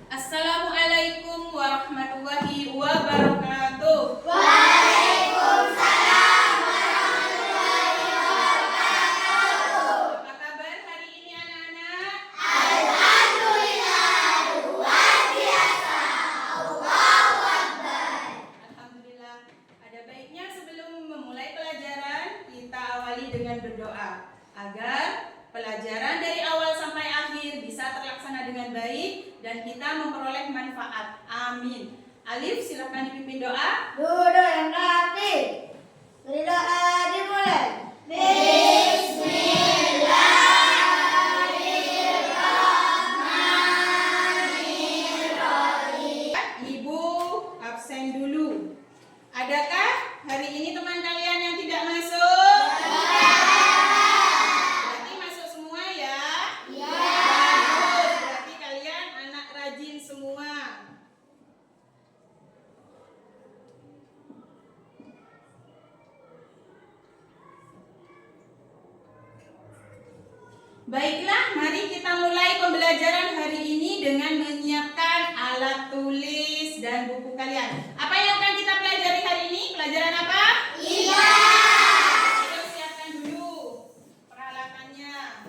Assalamualaikum warahmatullahi wabarakatuh. Waalaikumsalam warahmatullahi wabarakatuh. Apa kabar hari ini anak-anak? Alhamdulillah, luar biasa. Allahu Akbar. Alhamdulillah. Ada baiknya sebelum memulai pelajaran kita awali dengan berdoa agar pelajaran dari awal sampai akhir bisa terlaksana dengan baik dan kita memperoleh manfaat. Amin. Alif, silakan dipimpin doa. Duduk yang rapi. Beri doa dimulai. Bismillahirrahmanirrahim. Ibu absen dulu. Adakah hari ini teman kalian yang tidak masuk? Berarti masuk semua ya? Bagus. Berarti kalian anak rajin semua. Baiklah, mari kita mulai pembelajaran hari ini dengan menyiapkan alat tulis dan buku kalian. Apa yang akan kita pelajari hari ini? Pelajaran apa? Ayo siapkan dulu peralatannya.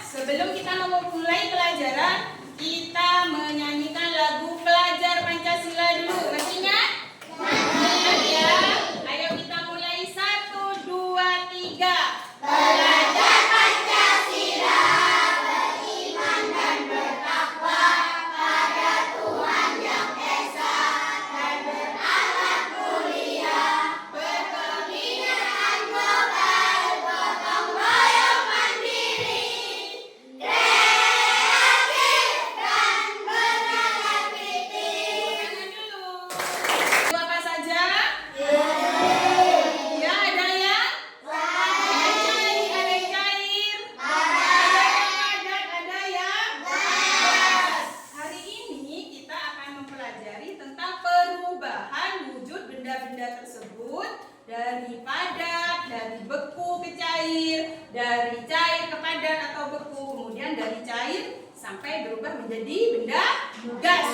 Sebelum kita memulai pelajaran, kita menyanyikan lagu Pelajar Pancasila dulu. Masih ingat? Ingat ya. Ayo kita mulai 1, 2, 3. Belajar Pancasila, beriman dan bertakwa pada Tuhan Yang Esa dan berakhlak mulia, berkebudayaan global, gotong royong mandiri, kreatif dan bernalar kritis. Tangan dulu. Itu apa saja? Ya, ada yang ada cair, ada yang gas. Hari ini kita akan mempelajari tentang perubahan wujud benda-benda tersebut dari padat, dari beku ke cair, dari cair ke padat atau beku, kemudian dari cair sampai berubah menjadi benda gas.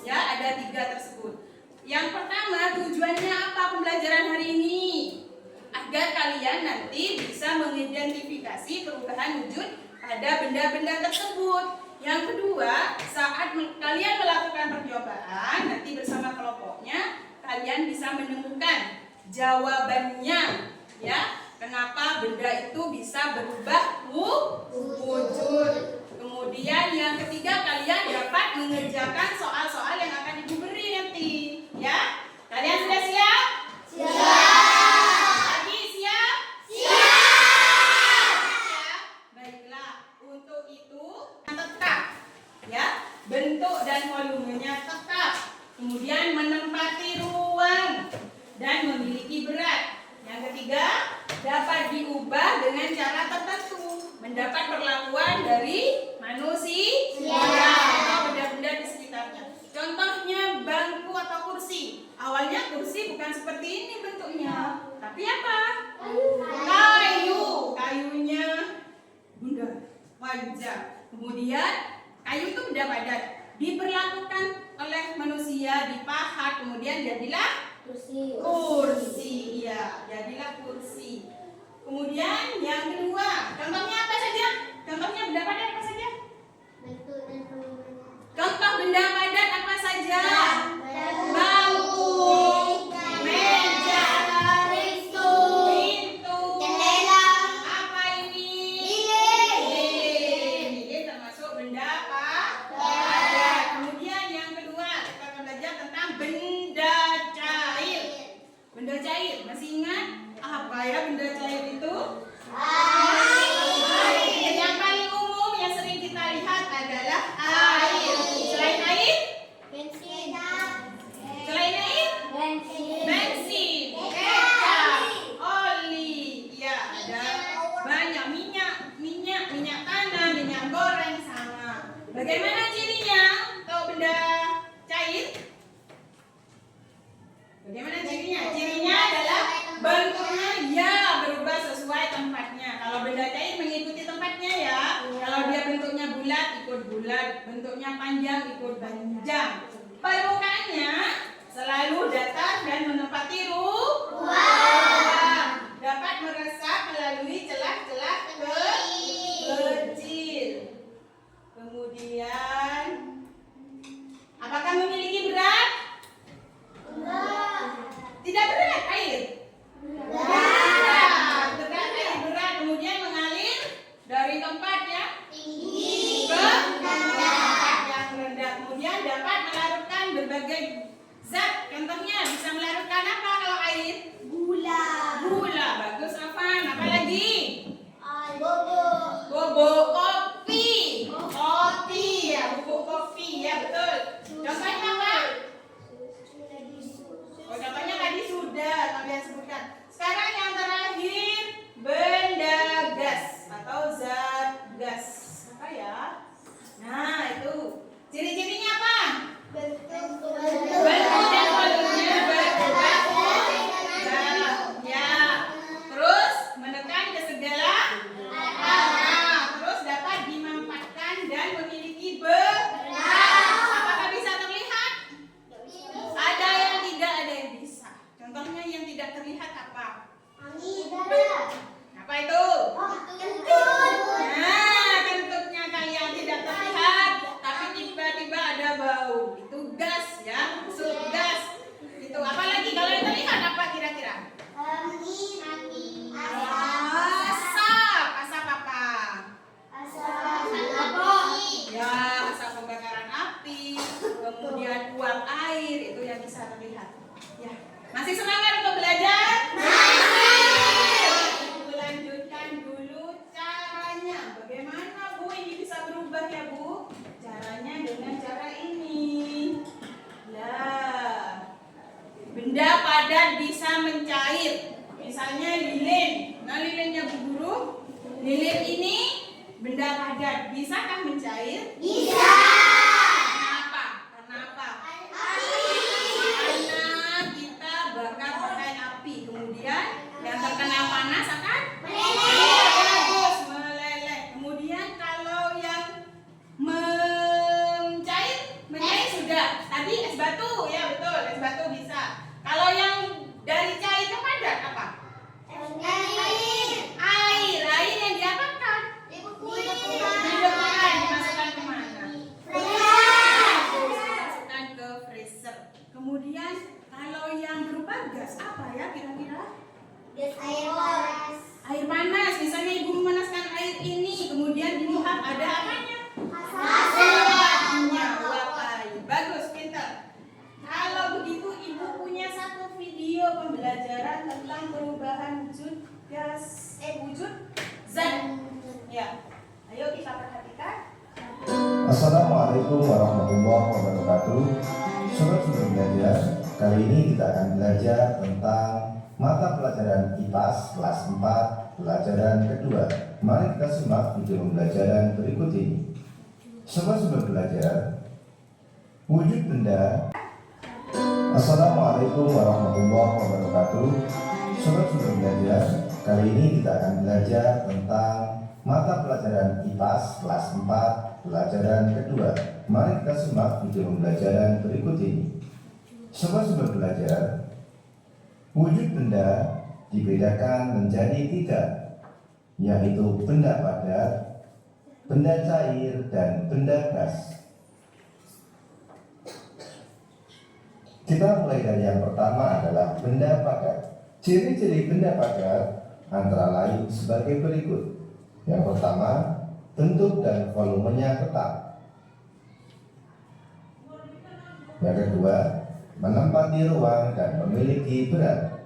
Ya, ada 3 tersebut. Yang pertama, tujuannya apa pembelajaran hari ini? Agar kalian nanti bisa mengidentifikasi perubahan wujud pada benda-benda tersebut. Yang kedua, saat kalian melakukan percobaan, nanti bersama kelompoknya, kalian bisa menemukan jawabannya. Ya, kenapa benda itu bisa berubah wujud. Kemudian yang ketiga, kalian dapat mengerjakan soal-soal yang akan ibu beri nanti. Ya, kalian sudah siap? Lagi siap? Ya. Baiklah, untuk itu tetap ya, bentuk dan volumenya tetap. Kemudian menempati ruang dan memiliki berat. Yang ketiga, dapat diubah dengan cara tertentu, mendapat perlakuan dari manusia atau benda-benda di sekitarnya. Contohnya bangku atau kursi. Awalnya kursi bukan seperti ini bentuknya, tapi apa? Kayu. Kayunya bunda wajar. Kemudian kayu itu benda padat, diperlakukan oleh manusia, dipahat, kemudian jadilah kursi. Ya, jadilah kursi. Kemudian yang kedua, contohnya apa saja? Contohnya benda padat apa saja? Contoh benda padat apa saja? Bangku, meja, pintu, apa ini? Lilin termasuk benda apa? Padat. Kemudian yang kedua, kita akan belajar tentang benda cair. Benda cair, masih ingat apa ya benda cair itu? Yang paling umum yang sering kita lihat adalah air. Selain air? Selain air? Bensin, kecap, oli. Ya, ada banyak minyak tanah, minyak goreng sama. Bagaimana cirinya? Tahu benda cair? Bagaimana cirinya? Cirinya adalah panjang ikut panjang. Permukaannya selalu datar dan menempati ruang. Dapat meresap melalui celah-celah kecil. Kemudian, apakah memiliki berat? Tidak berat air. Berat air berat. Kemudian mengalir dari tempat yang tinggi ke tempat yang rendah. Kemudian dapat melarutkan berbagai zat. Contohnya bisa melarutkan apa kalau air? Gula. Bagus, Afan. Apa lagi? Bubuk kopi. Ya, bubuk kopi. Ya, betul. Contohnya apa? Oh, contohnya tadi sudah kalian sebutkan. Sekarang yang terakhir, benda gas atau zat gas. Apa ya? Nah, itu. Ciri-cirinya apa? Bentuk dan volumenya berubah. Ya. Terus menekan ke segala arah. Terus dapat dimanfaatkan dan memiliki berat. Apakah bisa terlihat? Ada yang tidak, ada yang bisa. Contohnya yang tidak terlihat apa? Apa itu? Nah, kentutnya kalian tidak terlihat, tapi tiba-tiba ada bau. Itu gas ya, masuk gas. Itu apalagi kalau yang terlihat apa kira-kira? Asap apa? Ya, asap pembakaran api. Kemudian uap air itu yang bisa terlihat. Ya, masih semangat untuk belajar? Lanjutkan dulu caranya. Bagaimana Bu ini bisa berubah ya Bu? Caranya dengan cara ini. Lah, benda padat bisa mencair. Misalnya lilin. Nah, lilinnya Bu Guru. Lilin ini benda padat. Bisakah mencair? Bisa. Karena apa? Karena kita bakar pakai api. Kemudian yang terkena panas akan bagus, meleleh. Kemudian kalau yang mencair sudah. Tadi es batu, ya betul, es batu bisa. Kalau yang dari cair ke padat apa? Air yang diapakan? Dibekukan, dimasukkan kemana? Dimasukkan ke freezer. Kemudian kalau yang berupa gas apa ya kira-kira? Air panas. Misalnya ibu memanaskan air ini, kemudian dilihat ada apanya? Asapnya, uap air. Bagus, pintar. Kalau begitu ibu punya satu video pembelajaran tentang perubahan wujud gas, wujud zat. Ya, ayo kita perhatikan. Assalamualaikum warahmatullahi wabarakatuh. Sobat sebelum belajar, kali ini kita akan belajar tentang mata pelajaran IPAS kelas 4 pelajaran kedua. Mari kita simak video pembelajaran berikut ini. Sobat sebelum belajar, wujud benda. Assalamualaikum warahmatullahi wabarakatuh. Sobat sebelum belajar, kali ini kita akan belajar tentang mata pelajaran IPAS kelas 4 pelajaran kedua. Mari kita simak video pembelajaran berikut ini. Sobat sebelum belajar, wujud benda dibedakan menjadi 3, yaitu benda padat, benda cair, dan benda gas. Kita mulai dari yang pertama adalah benda padat. Ciri-ciri benda padat antara lain sebagai berikut. Yang pertama, bentuk dan volumenya tetap. Yang kedua, menempati ruang dan memiliki berat.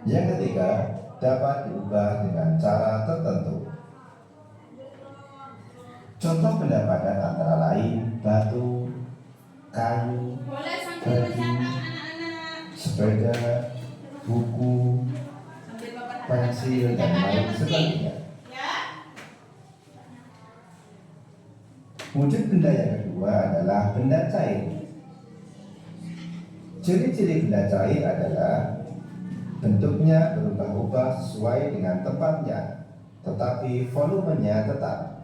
Yang ketiga, dapat diubah dengan cara tertentu. Contoh benda padat antara lain batu, kayu, Boleh sambil baju, mencatat anak-anak. sepeda, buku, Sambil memperhatikan pensil, dan pencatat lain yang penting. sebagainya. Ya. Wujud benda yang kedua adalah benda cair. Ciri-ciri benda cair adalah bentuknya berubah-ubah sesuai dengan tempatnya, tetapi volumenya tetap.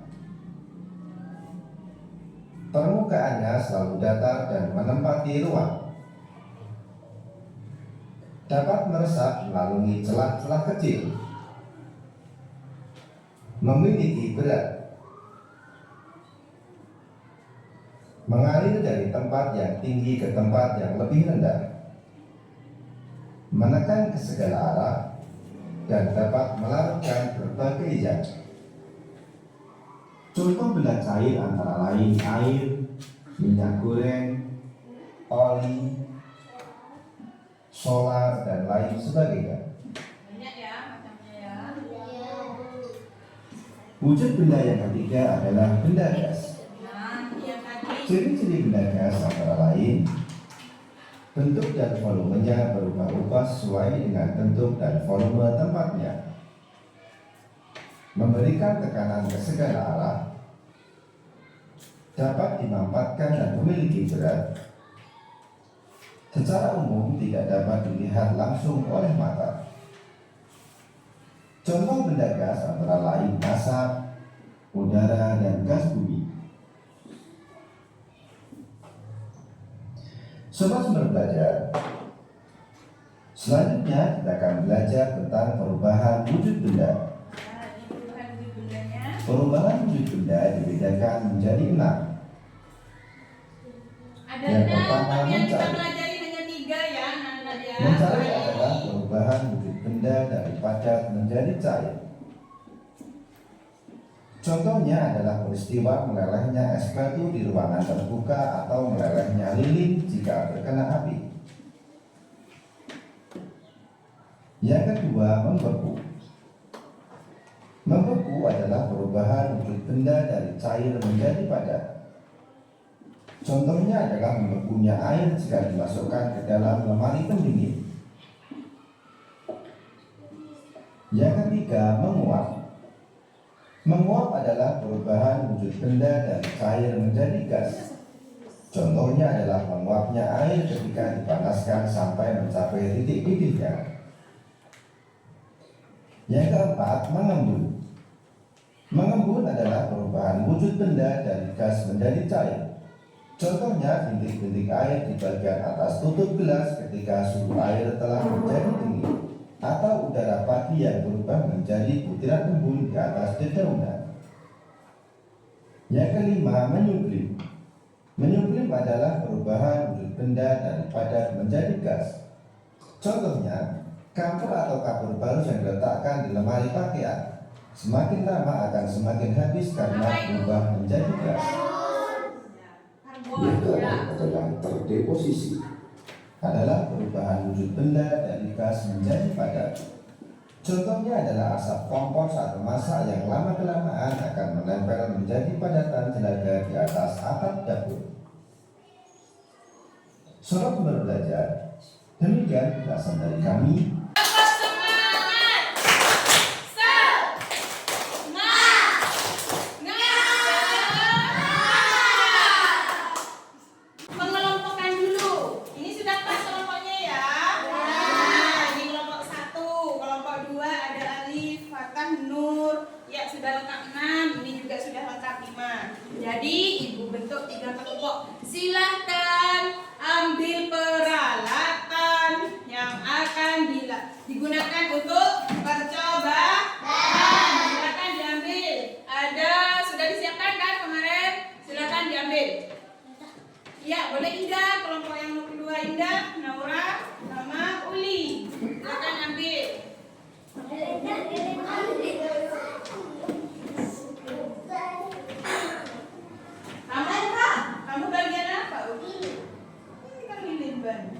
Permukaannya selalu datar dan menempati ruang. Dapat meresap melalui celah-celah kecil. Memiliki berat. Mengalir dari tempat yang tinggi ke tempat yang lebih rendah. Menekan ke segala arah dan dapat melarutkan berbagai zat. Contoh benda cair antara lain air, minyak goreng, oli, solar, dan lain sebagainya. Banyak ya macamnya ya. Wujud benda yang ketiga adalah benda gas. Nah, yang tadi. Ciri-ciri benda gas antara lain bentuk dan volumenya berubah-ubah sesuai dengan bentuk dan volume tempatnya. Memberikan tekanan ke segala arah. Dapat dimampatkan dan memiliki berat. Secara umum tidak dapat dilihat langsung oleh mata. Contoh benda gas antara lain asap, udara, dan gas bumi. Sobat Sumber Belajar, selanjutnya kita akan belajar tentang perubahan wujud benda. Nah, ini perubahan wujud bendanya. Perubahan wujud benda dibedakan menjadi 6. Ada Yang 6, pertama, tapi yang kita mencari. pelajari hanya 3 ya, anak-anak ya. Mencari adalah perubahan wujud benda dari padat menjadi cair. Contohnya adalah peristiwa melelehnya es batu di ruangan terbuka atau melelehnya lilin jika terkena api. Yang kedua, membeku. Membeku adalah perubahan wujud benda dari cair menjadi padat. Contohnya adalah membekunya air jika dimasukkan ke dalam lemari pendingin. Yang ketiga, menguap. Menguap adalah perubahan wujud benda dari cair menjadi gas. Contohnya adalah menguapnya air ketika dipanaskan sampai mencapai titik didihnya. Yang keempat, mengembun. Mengembun adalah perubahan wujud benda dari gas menjadi cair. Contohnya bintik-bintik air di bagian atas tutup gelas ketika suhu air telah menjadi tinggi, atau udara pagi yang berubah menjadi butiran embun di atas dedaunan. Yang kelima, menyublim. Menyublim adalah perubahan wujud benda dari padat menjadi gas. Contohnya, kamper atau kapur barus yang diletakkan di lemari pakaian semakin lama akan semakin habis karena berubah menjadi gas. Yang keempat adalah terdeposisi. Adalah perubahan wujud benda dari gas menjadi padat. Contohnya adalah asap kompor saat memasak yang lama-kelamaan akan menempel menjadi padatan tenaga di atas atap dapur. Sobat Sumber Belajar, demikian ulasan dari kami. Mengelompokkan dulu. Ini sudah pas kelompoknya ya. Nah, ini kelompok 1, kelompok 2 ada alif, fathah, nur. Ya, sudah lengkap 6. Ini juga sudah lengkap 5. Jadi, Ibu bentuk 3 kelompok. Silahkan ambil peralatan yang akan digunakan untuk percobaan. Silakan diambil. Sudah disiapkan kan kemarin? Silakan diambil. Ya, boleh Indah, kelompok yang kedua Indah, Naura, sama Uli. Silakan ambil. Kamu bagian apa, Uli? Kita lilin ban.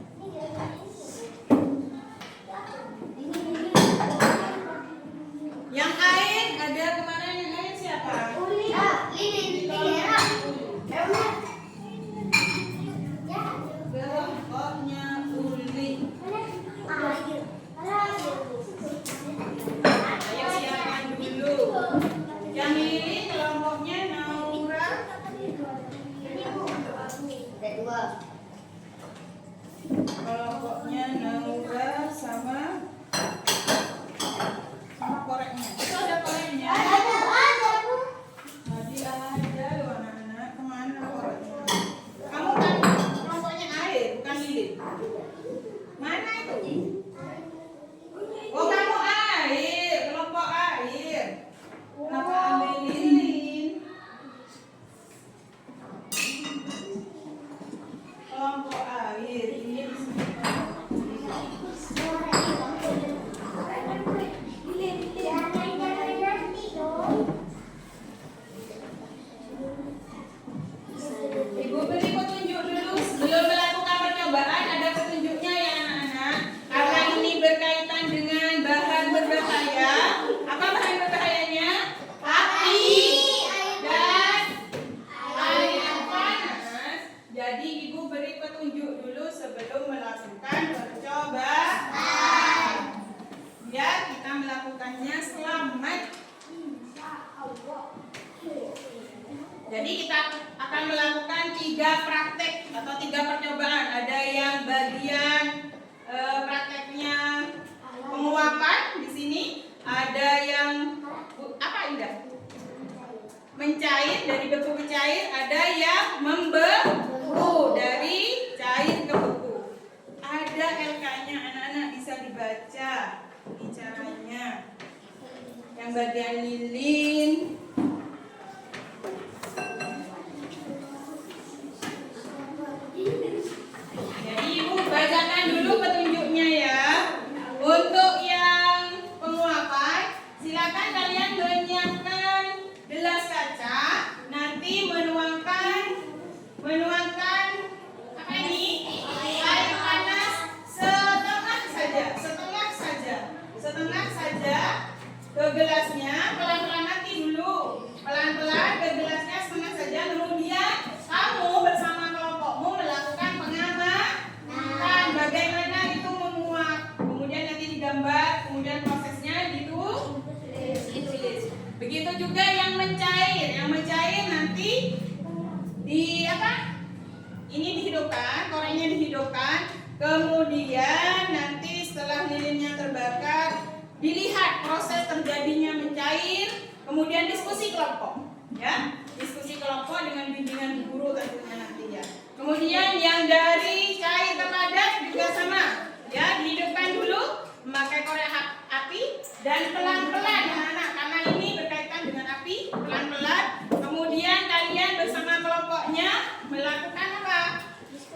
Yang air ada kemarin yang air siapa? Kelompoknya Uli. Ayo siapkan dulu. akan melakukan 3 praktek atau 3 percobaan. Ada yang bagian prakteknya penguapan di sini, ada yang apa Indah? Mencair, dari beku ke cair, ada yang membeku dari cair ke beku. Ada LK-nya, anak-anak bisa dibaca ini caranya. Yang bagian lilin, jadi Ibu bacakan dulu petunjuknya ya. Untuk yang penguapan, silakan kalian menyiapkan gelas kaca, nanti menuangkan apa ini? Air panas setengah saja ke gelasnya. Pelan-pelan nanti dulu, pelan-pelan ke gelasnya setengah saja. Kemudian kamu bersama kelompokmu melakukan pengamatan bagaimana itu menguap. Kemudian nanti digambar, kemudian prosesnya ditulis. Begitu juga yang mencair nanti di apa? Ini dihidupkan, korengnya dihidupkan. Kemudian nanti setelah lilinnya terbakar, dilihat proses terjadinya mencair. Kemudian diskusi kelompok, ya, diskusi kelompok dengan bimbingan guru tentunya nanti ya. Kemudian yang dari cair ke padat juga sama, ya, dihidupkan dulu, memakai korek api dan pelan-pelan anak-anak, karena ini berkaitan dengan api, pelan-pelan. Kemudian kalian bersama kelompoknya melakukan apa?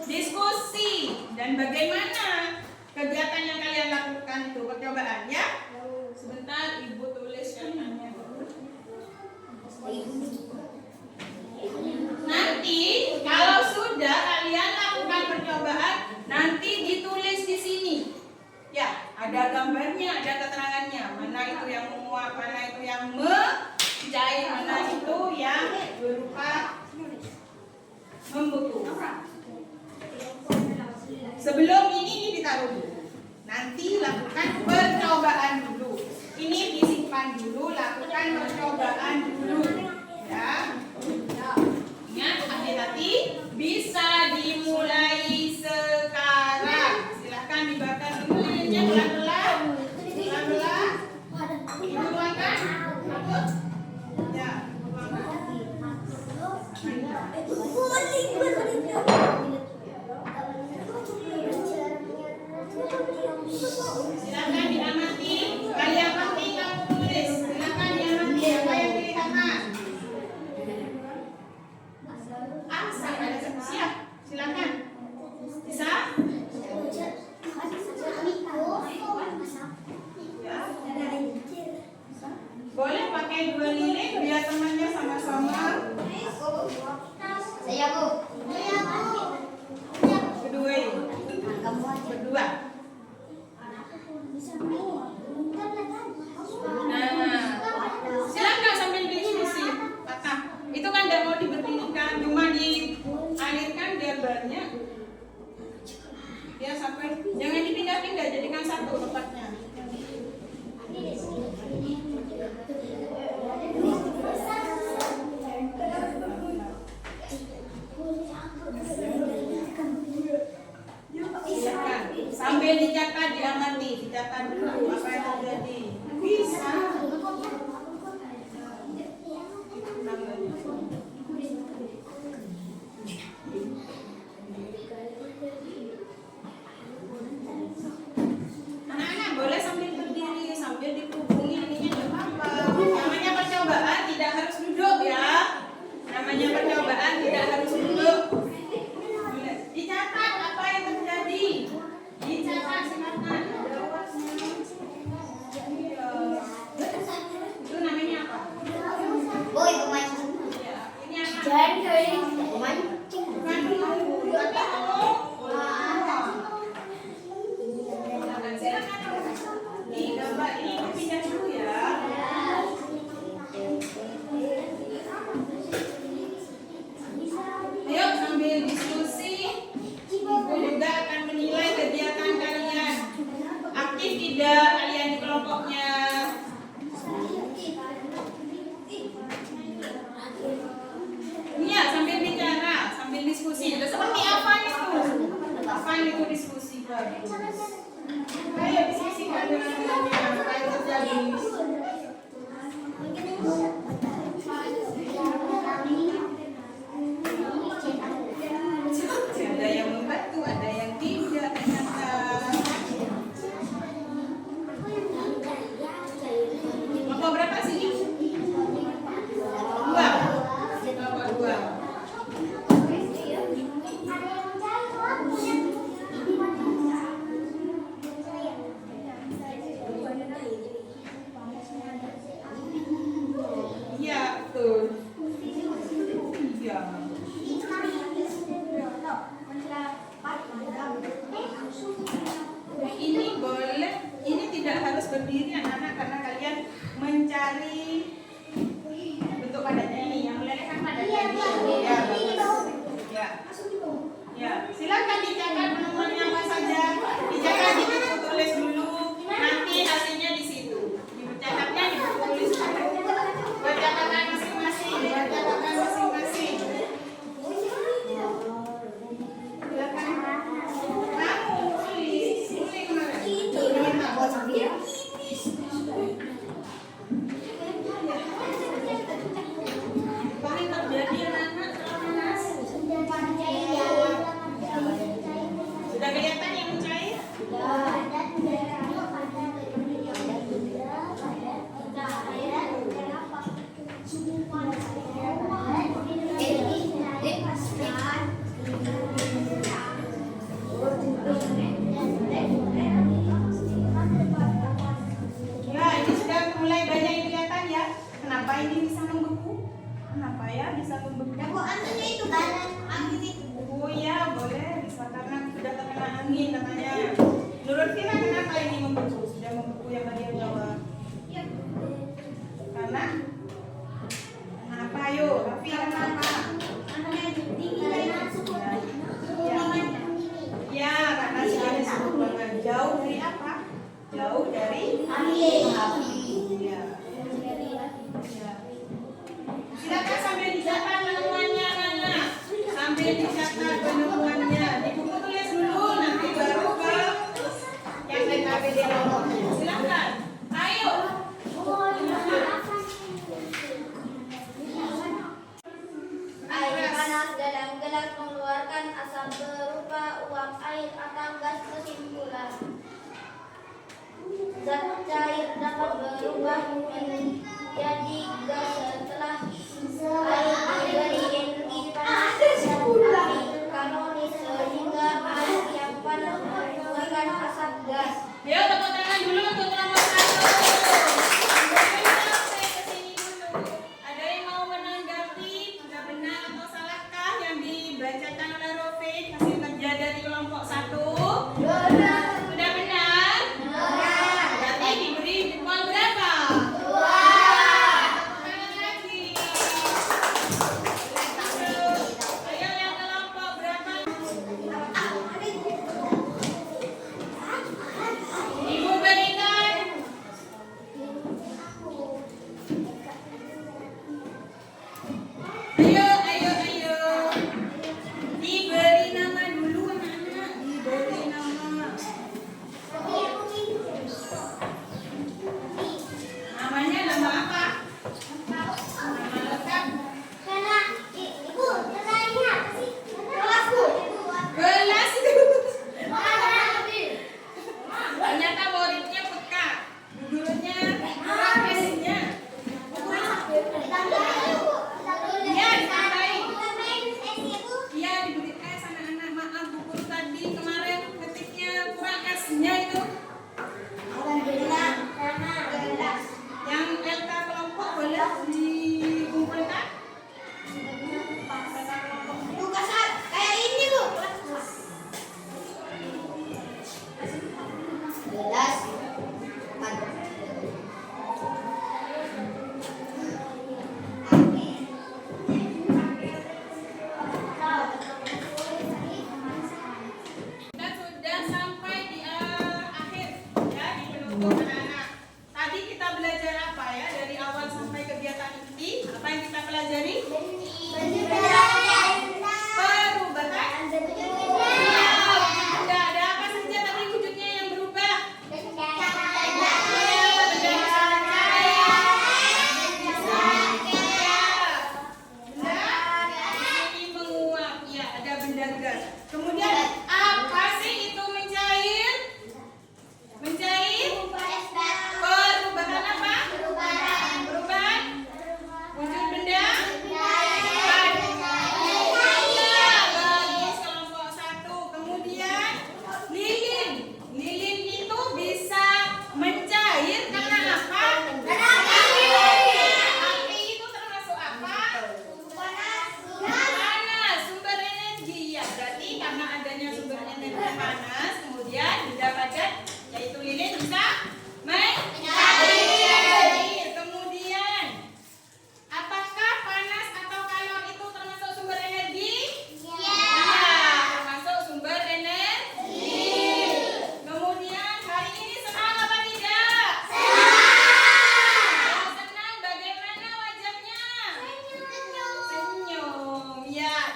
Diskusi dan bagaimana kegiatan yang kalian lakukan itu, percobaan ya. Sebentar Ibu tulis katanya. Nanti kalau sudah kalian lakukan percobaan, nanti ditulis di sini. Ya, ada gambarnya, ada keterangannya. Mana itu yang menguap, mana itu yang mencair, mana itu yang berupa membeku. Sebelum ini ditaruh dulu. Nanti lakukan percobaan dulu. Ini disimpan dulu, lakukan percobaan dulu. Ya. Ingat, hati-hati, bisa dimulai sekarang. Silahkan dibakar dulu lilinnya pelan-pelan. Pelan-pelan. Ibu tuangkan. Ya, silakan diamati. Kalian pasti kamu tulis. Silakan diamati apa yang kelihatan. Siap. Silakan. Bisa? Ya. Boleh pakai 2 lilin biar temannya sama-sama. Saya Bu. Berdua. Berdua. Nah, silakan sambil diskusi. Patah. Itu kan tidak mau diberdirikan, cuma dialirkan biar banyak. Ya sampai, jangan dipindah-pindah, jadikan satu tempatnya. Silakan. Sambil dicatat, diamati, dicatat dulu apa yang terjadi. Bisa. Anak-anak boleh sambil berdiri, sambil dihubungi ininya tidak apa-apa. Namanya percobaan tidak harus duduk ya. Namanya percobaan tidak harus duduk. Dicatat apa yang terjadi. Dicatat silakan. Itu namanya apa? Boy pemain. Ya, ini apa? Jangan kali pemain. Bukan dulu, tapi tolong. Silakan. Nih, gambar ini pindah dulu ya. Ayo sambil diskusi. Ibu juga akan menilai kegiatan kalian. Aktif tidak kalian di kelompoknya? Iya, sambil Ayo diskusikan dengan temannya apa yang terjadi. Ada yang membantu, ada yang tidak ternyata. Bapak berapa sini? 2. Bapak 2. Iya, betul. Iya. Ini boleh, ini tidak harus berdiri anak-anak karena kalian mencari bentuk padatnya ini yang melelehkan padatnya ini. Ya, bagus. Ya. Ya, silakan dicatat penemuannya apa saja. Dicatat di buku tulis dulu. Nanti hasilnya di situ. Dicatatnya di buku tulis dulu. Buat catatan masing-masing. Buat catatan masing-masing. Silakan. Kamu tulis. Tulis kemarin. Apa yang terjadi anak-anak selama nas? Sudah kelihatan yang mencair? Ya, ini sudah mulai banyak yang kelihatan ya. Kenapa ini bisa membeku? Kenapa ya bisa membeku? Oh iya, boleh. Bisa karena sudah terkena angin katanya. Menurut Vina kenapa ini membeku? Sudah membeku yang bagian bawah. Karena apa? Ayo, Raffi kenapa? Ya, karena sudah disebut banget. Jauh dari apa? Jauh dari api. Ya. Ya. Silakan sambil dicatat penemuannya, anak-anak. Sambil dicatat penemuannya. Di buku tulis dulu, nanti baru ke yang TKBD nomor. Silakan. Ayo. Air panas dalam gelas mengeluarkan asap berupa uap air atau gas. Kesimpulan, zat cair dapat berubah menjadi gas setelah air diberi energi panas dan api kalori sehingga air yang panas mengeluarkan asap gas. Ayo tepuk tangan dulu untuk nomor 1. Sampai ke sini dulu. Ada yang mau menanggapi? Sudah benar atau salahkah yang dibacakan oleh Rofik hasil kerja dari kelompok 1? Benar. Sudah benar? Benar. Berarti diberi jempol berapa? 2. Tepuk tangan lagi.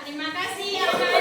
Terima kasih ya, Kak.